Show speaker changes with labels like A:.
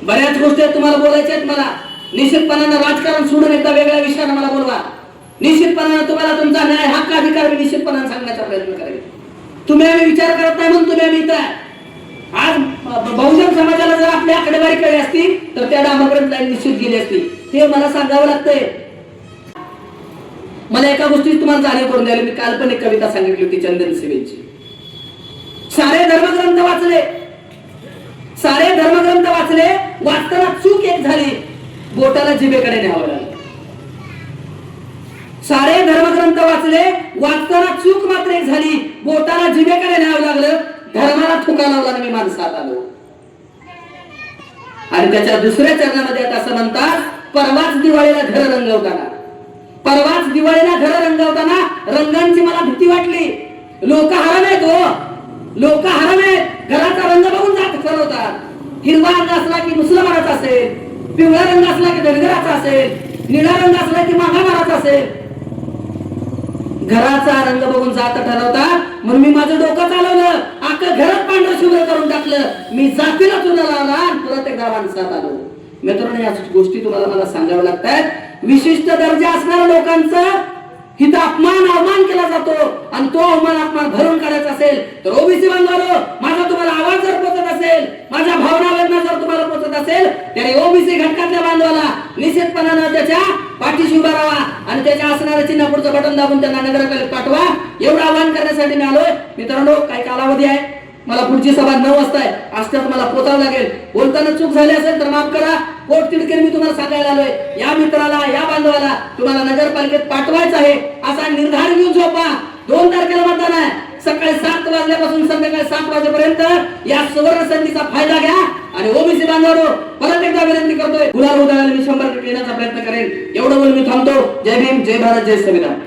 A: बऱ्याच गोष्टी तुम्हाला बोलायच्या आहेत मला. निश्चितपणानं राजकारण सोडून एकदा वेगळ्या विषयानं मला बोलवा. निश्चितपणानं तुम्हाला तुमचा न्याय हक्क अधिकार मी निश्चितपणानं सांगण्याचा प्रयत्न करेन. तुम्ही आम्ही विचार करत नाही म्हणून तुम्ही आम्ही इथं आहे. आज बहुजन समाजाला जर आपली आकडेवारी कळली असती तर त्या डांबापर्यंत लाईन निश्चित गेली असती. हे मला सांगावं लागतंय. मला एका गोष्टी तुम्हाला जाणीव करून द्यायला मी काल्पनिक कविता सांगितली होती चंदन सिवेची. सारे धर्मग्रंथ वाचले, सारे धर्मग्रंथ वाचले, वाचताना चूक एक झाली, बोटाला जिभेकडे न्यावं लागलं. सारे धर्मग्रंथ वाचले, वाचताना चूक मात्र एक झाली, बोटाला जिभेकडे न्यावं लागलं. धर्माला थुका लावला मी माणसात आलो. आणि त्याच्या दुसऱ्या चरणामध्ये असं म्हणतात, परवाच दिवाळीला घर रंगवताना, परवाच दिवाळीला घर रंगवताना रंगांची मला भीती वाटली. लोक हरण आहेत हो, लोक हरण आहेत. घराचा रंग बघून जात ठरवतात. हिरवा रंग असला की मुसलमानाचा असेल, पिवळा रंग असला की धनगराचा असेल, निळा रंग असला की मागामाराचा असेल. घराचा रंग बघून जात ठरवतात. म्हणून मी माझं डोकं चालवलं, अख्खं घरात पांढरं शुभ्र करून टाकलं. मी जातीला चुना लावला आणि परत एकदा माणसात आलो. मित्रांनो, या गोष्टी तुम्हाला मला सांगाव्या लागतात. विशिष्ट दर्जा असणाऱ्या लोकांचा हित अवमान केला जातो आणि तो अपमान भरून काढायचा असेल तर ओबीसी बांधवांनो, माझा तुम्हाला आवाज जर पोहोचत असेल, माझ्या भावना वेदना जर तुम्हाला पोहोचत असेल, त्याने ओबीसी घटकातल्या बांधवाला निश्चितपणानं त्याच्या पाठीशी उभा राहा आणि त्याच्या असणाऱ्या चिन्ह पुढचं बटन दाबून त्यांना नगराकडे पाठवा. एवढं आवाहन करण्यासाठी मी आलोय. मित्रांनो, काही कालावधी आहे. मला पुढची सभा 9 वाजता आहे. आज मला पोचावं लागेल. बोलताना चूक झाली असेल तर माफ करा. पोट तिडकीने मी तुम्हाला सांगायला आलोय, या मित्राला, या बांधवाला तुम्हाला नगरपालिकेत पाठवायचं आहे असा निर्धार घेऊन झोपा. 2 तारखेला मतदान आहे. सकाळी 7 वाजल्यापासून संध्याकाळी 7 वाजेपर्यंत या सुवर्ण संधीचा फायदा घ्या. आणि ओबीसी बांधवांनो, परत एकदा विनंती करतोय, गुलाल उधळायला मी 100% येण्याचा प्रयत्न करेन. एवढं बोलून मी थांबतो. जय भीम, जय भारत, जय संविधान.